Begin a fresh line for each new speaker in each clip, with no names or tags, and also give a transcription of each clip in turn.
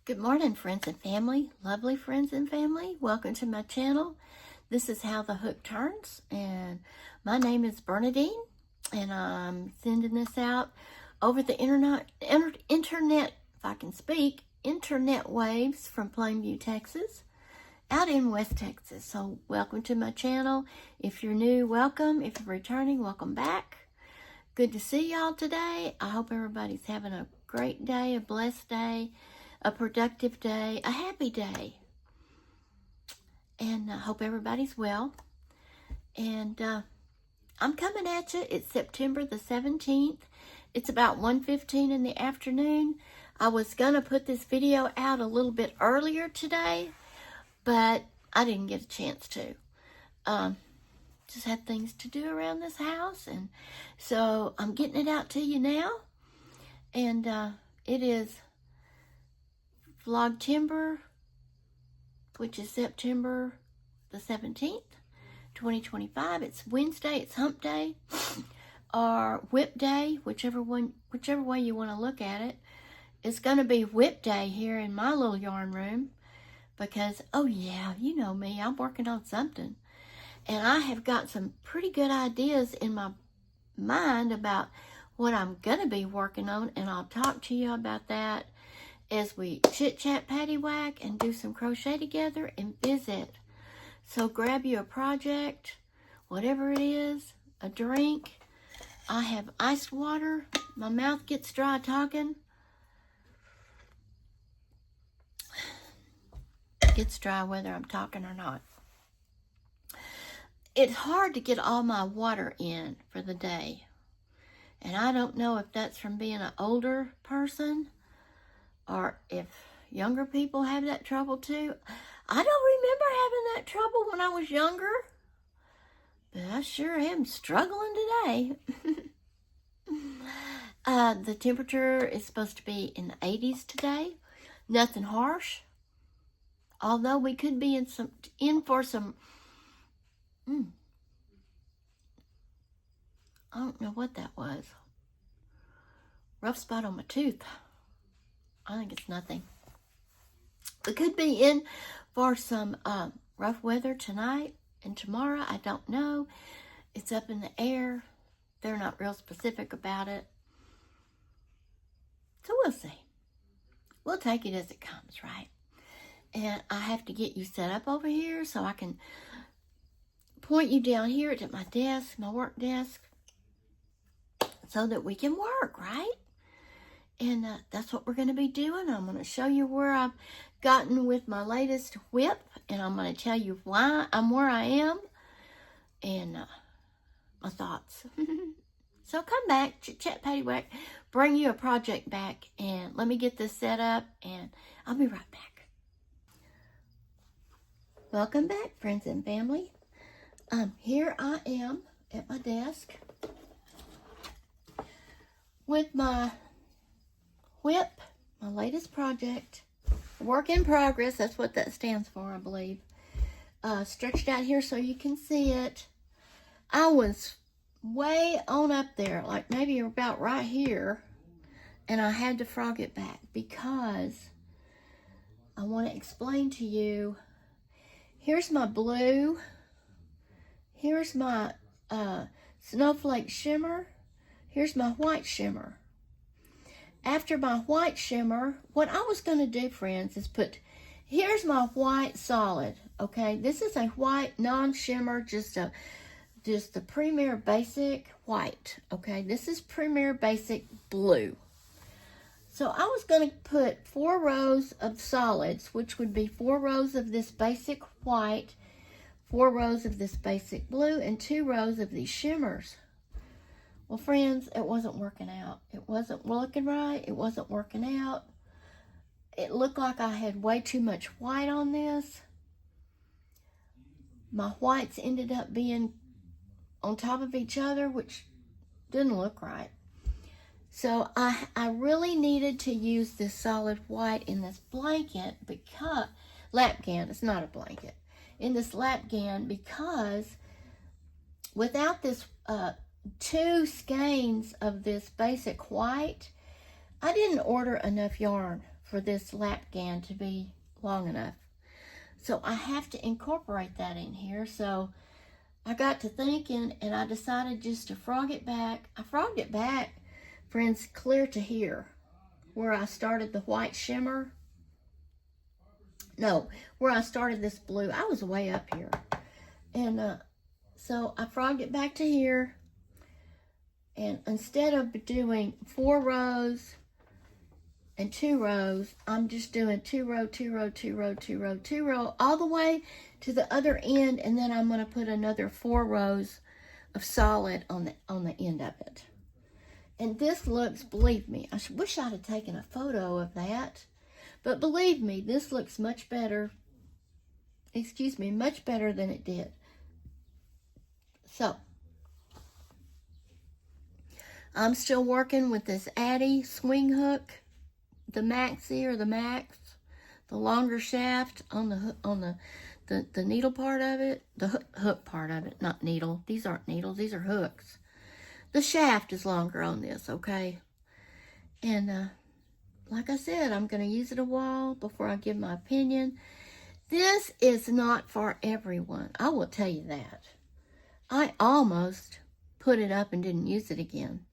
Good morning, friends and family, lovely friends and family. Welcome to my channel. This is How the Hook Turns, and my name is Bernadine, and I'm sending this out over the internet, if I can speak, internet waves from Plainview, Texas, out in West Texas. So welcome to my channel. If you're new, welcome. If you're returning, welcome back. Good to see y'all today. I hope everybody's having a great day, a blessed day, a productive day, a happy day. And I hope everybody's well. And I'm coming at you. It's September the 17th. It's about 1:15 in the afternoon. I was going to put this video out a little bit earlier today, but I didn't get a chance to. Just had things to do around this house, and so I'm getting it out to you now. And it is Vlogtember, which is September the 17th, 2025. It's Wednesday, it's hump day, or WIP day, whichever way you want to look at it. It's going to be WIP day here in my little yarn room because, oh yeah, you know me, I'm working on something. And I have got some pretty good ideas in my mind about what I'm going to be working on, and I'll talk to you about that as we chit-chat, paddy, whack, and do some crochet together and visit. So grab you a project, whatever it is, a drink. I have iced water. My mouth gets dry talking. It gets dry whether I'm talking or not. It's hard to get all my water in for the day. And I don't know if that's from being an older person or if younger people have that trouble too. I don't remember having that trouble when I was younger, but I sure am struggling today. The temperature is supposed to be in the 80s today. Nothing harsh. Although we could be in for some I don't know what that was. Rough spot on my tooth. I think it's nothing. We could be in for some rough weather tonight and tomorrow. I don't know. It's up in the air. They're not real specific about it. So we'll see. We'll take it as it comes, right? And I have to get you set up over here so I can point you down here at my desk, my work desk, so that we can work, right? And that's what we're going to be doing. I'm going to show you where I've gotten with my latest WIP, and I'm going to tell you why I'm where I am, and my thoughts. So come back, chit-chat, paddy, whack, bring you a project back, and let me get this set up, and I'll be right back. Welcome back, friends and family. Here I am at my desk with my WIP, my latest project, work in progress. That's what that stands for, I believe. Stretched out here so you can see it. I was way on up there, like maybe about right here, and I had to frog it back because I want to explain to you. Here's my blue. Here's my snowflake shimmer. Here's my white shimmer. After my white shimmer, what I was going to do, friends, is here's my white solid, okay? This is a white non-shimmer, just the Premier Basic white, okay? This is Premier Basic blue. So I was going to put 4 rows of solids, which would be 4 rows of this basic white, 4 rows of this basic blue, and 2 rows of these shimmers. Well, friends, it wasn't working out. It wasn't looking right. It wasn't working out. It looked like I had way too much white on this. My whites ended up being on top of each other, which didn't look right. So I really needed to use this solid white in this blanket because, lapgan, it's not a blanket, in this lapgan, because without this 2 skeins of this basic white, I didn't order enough yarn for this lap gan to be long enough. So I have to incorporate that in here. So I got to thinking, and I decided just to frog it back. I frogged it back, friends, clear to here, where I started the white shimmer. No, where I started this blue. I was way up here. And so I frogged it back to here. And instead of doing 4 rows and 2 rows, I'm just doing 2 row, 2 row, 2 row, 2 row, 2 row, all the way to the other end, and then I'm going to put another 4 rows of solid on the end of it. And this looks, believe me, I wish I'd have taken a photo of that, but believe me, this looks much better, much better than it did. So, I'm still working with this Addy swing hook, the maxi or the max, the longer shaft on the needle part of it, the hook part of it, not needle. These aren't needles, these are hooks. The shaft is longer on this, okay? And like I said, I'm going to use it a while before I give my opinion. This is not for everyone. I will tell you that. I almost put it up and didn't use it again.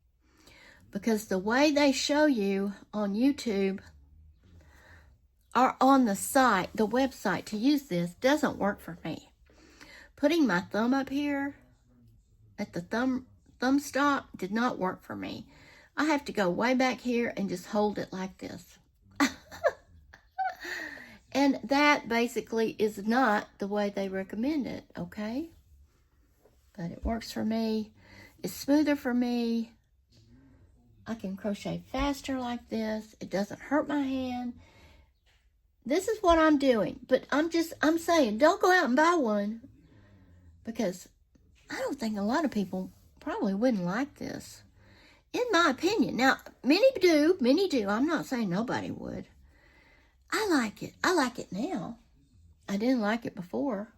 Because the way they show you on YouTube or on the site, the website to use this doesn't work for me. Putting my thumb up here at the thumb stop did not work for me. I have to go way back here and just hold it like this. And that basically is not the way they recommend it, okay? But it works for me. It's smoother for me. I can crochet faster like this. It doesn't hurt my hand. This is what I'm doing. But I'm saying, don't go out and buy one. Because I don't think a lot of people probably wouldn't like this. In my opinion. Now, many do. I'm not saying nobody would. I like it. I like it now. I didn't like it before.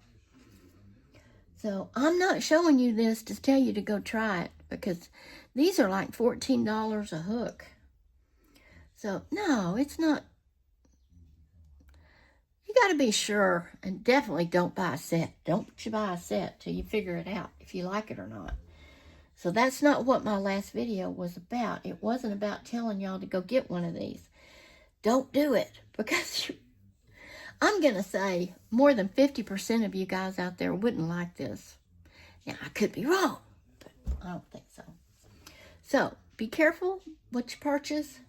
So, I'm not showing you this to tell you to go try it. Because these are like $14 a hook. So, no, it's not. You got to be sure. And definitely don't buy a set. Don't you buy a set till you figure it out. If you like it or not. So, that's not what my last video was about. It wasn't about telling y'all to go get one of these. Don't do it. Because I'm going to say more than 50% of you guys out there wouldn't like this. Now, I could be wrong. I don't think so. So, be careful what you purchase.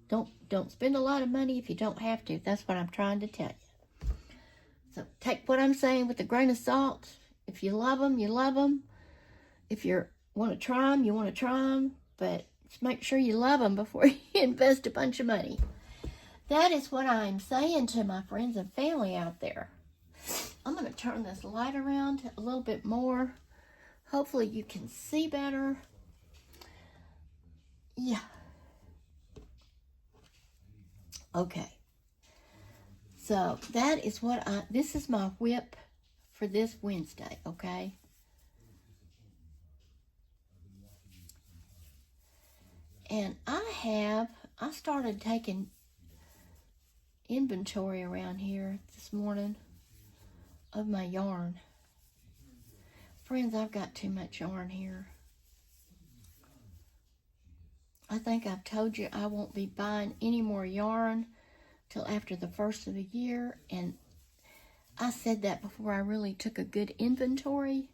Don't spend a lot of money if you don't have to. That's what I'm trying to tell you. So, take what I'm saying with a grain of salt. If you love them, you love them. If you want to try them, you want to try them. But just make sure you love them before you invest a bunch of money. That is what I'm saying to my friends and family out there. I'm going to turn this light around a little bit more. Hopefully you can see better. Yeah. Okay. So that is what this is my WIP for this Wednesday, okay? And I started taking inventory around here this morning of my yarn. Friends, I've got too much yarn here. I think I've told you I won't be buying any more yarn till after the first of the year, and I said that before I really took a good inventory.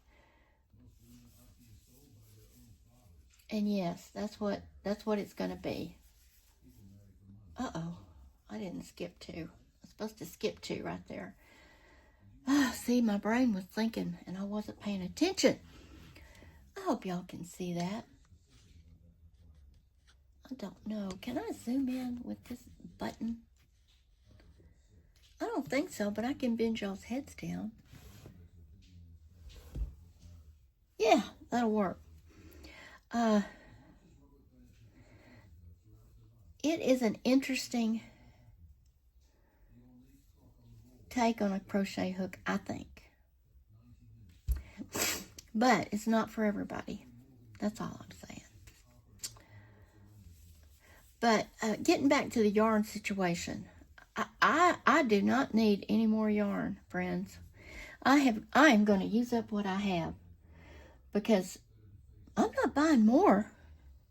And yes, that's what it's going to be. Uh-oh, I didn't skip 2. I was supposed to skip 2 right there. See, my brain was thinking, and I wasn't paying attention. I hope y'all can see that. I don't know. Can I zoom in with this button? I don't think so, but I can bend y'all's heads down. Yeah, that'll work. It is an interesting take on a crochet hook, I think. But it's not for everybody. That's all I'm saying. But getting back to the yarn situation, I do not need any more yarn, friends. I am going to use up what I have, because I'm not buying more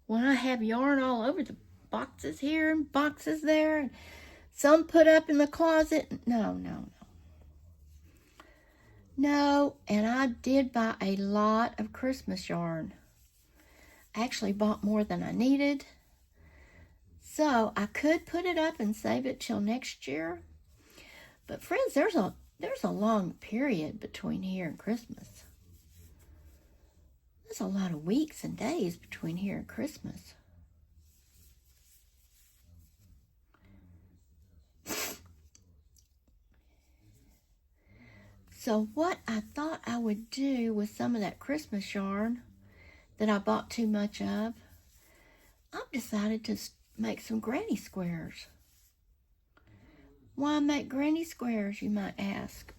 when I have yarn all over the boxes here and boxes there, and some put up in the closet. No, and I did buy a lot of Christmas yarn. I actually bought more than I needed. So I could put it up and save it till next year. But friends, there's a long period between here and Christmas. There's a lot of weeks and days between here and Christmas. So what I thought I would do with some of that Christmas yarn that I bought too much of, I've decided to make some granny squares. Why make granny squares, you might ask?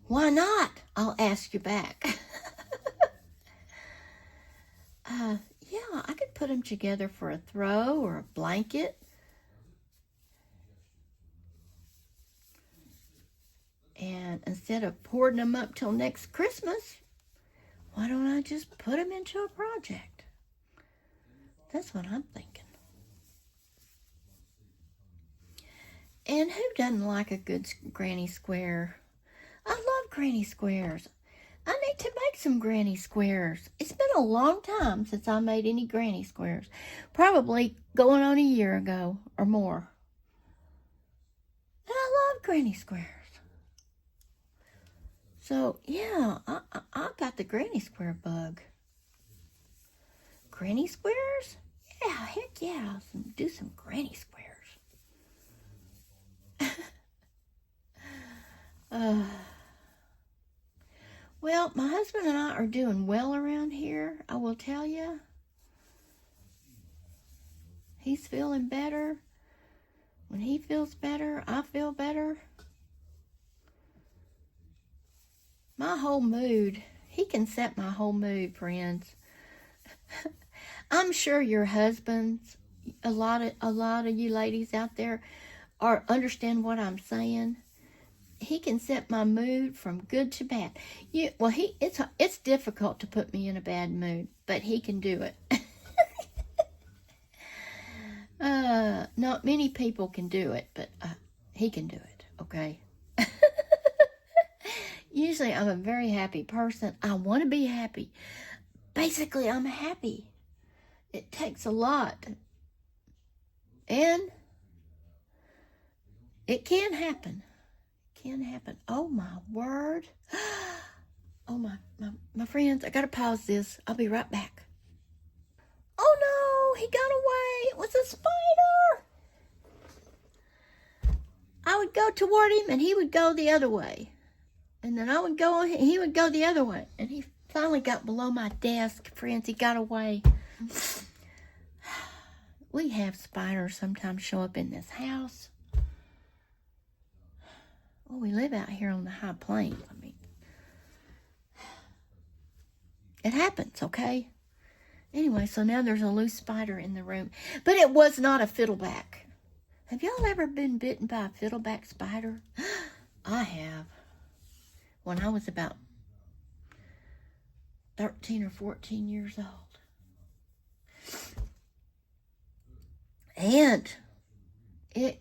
Why not? I'll ask you back. Yeah, I could put them together for a throw or a blanket. And instead of pouring them up till next Christmas, why don't I just put them into a project? That's what I'm thinking. And who doesn't like a good granny square? I love granny squares. I need to make some granny squares. It's been a long time since I made any granny squares. Probably going on a year ago or more. And I love granny squares. So, yeah, I got the granny square bug. Granny squares? Yeah, heck yeah, do some granny squares. Well, my husband and I are doing well around here, I will tell you. He's feeling better. When he feels better, I feel better. My whole mood, he can set my whole mood, friends. I'm sure your husbands, a lot of you ladies out there understand what I'm saying. He can set my mood from good to bad. It's difficult to put me in a bad mood, but he can do it. Not many people can do it, but he can do it, okay? Usually I'm a very happy person. I want to be happy. Basically, I'm happy. It takes a lot. And it can happen. It can happen. Oh, my word. Oh, my friends, I got to pause this. I'll be right back. Oh, no, he got away. It was a spider. I would go toward him, and he would go the other way. And then I would go, and he would go the other way. And he finally got below my desk, friends. He got away. We have spiders sometimes show up in this house. Well, we live out here on the high plains. I mean, it happens, okay? Anyway, so now there's a loose spider in the room. But it was not a fiddleback. Have y'all ever been bitten by a fiddleback spider? I have. When I was about 13 or 14 years old. And it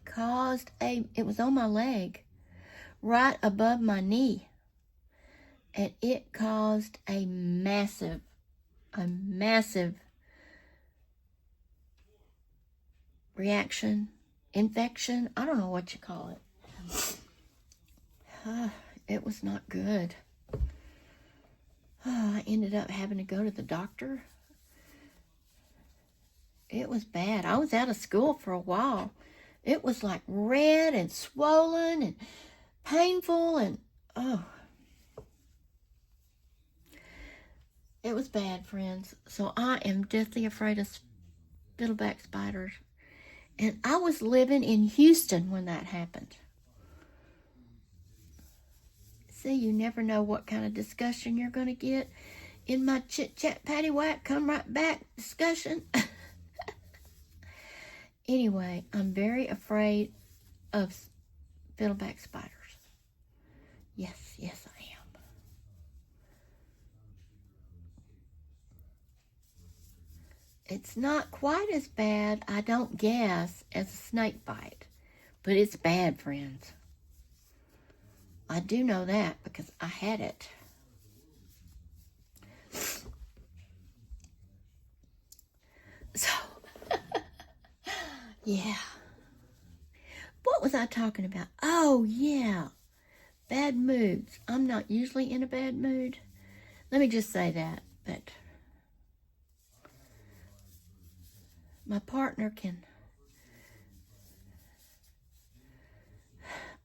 was on my leg, right above my knee. And it caused a massive reaction, infection. I don't know what you call it. It was not good. I ended up having to go to the doctor. It was bad. I was out of school for a while. It was like red and swollen and painful and, it was bad, friends. So I am deathly afraid of fiddleback spiders. And I was living in Houston when that happened. See, you never know what kind of discussion you're going to get in my chit chat patty whack come right back discussion. Anyway, I'm very afraid of fiddleback spiders. Yes, yes I am. It's not quite as bad, I don't guess, as a snake bite. But it's bad, friends. I do know that because I had it. So, yeah. What was I talking about? Oh, yeah. Bad moods. I'm not usually in a bad mood. Let me just say that. But my partner can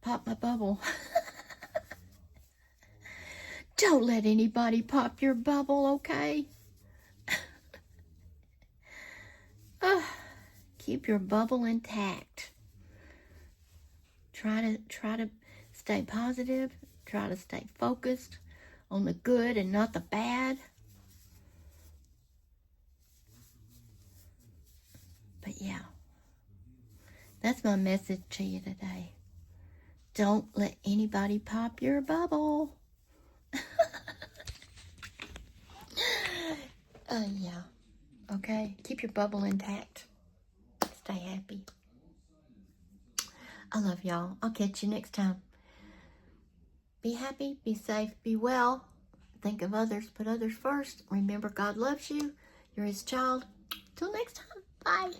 pop my bubble. Don't let anybody pop your bubble, okay? Keep your bubble intact. Try to stay positive. Try to stay focused on the good and not the bad. But yeah, that's my message to you today. Don't let anybody pop your bubble. Yeah. Okay, keep your bubble intact. Stay happy. I love y'all. I'll catch you next time. Be happy, be safe, be well. Think of others, put others first. Remember, God loves you. You're his child. Till next time. Bye.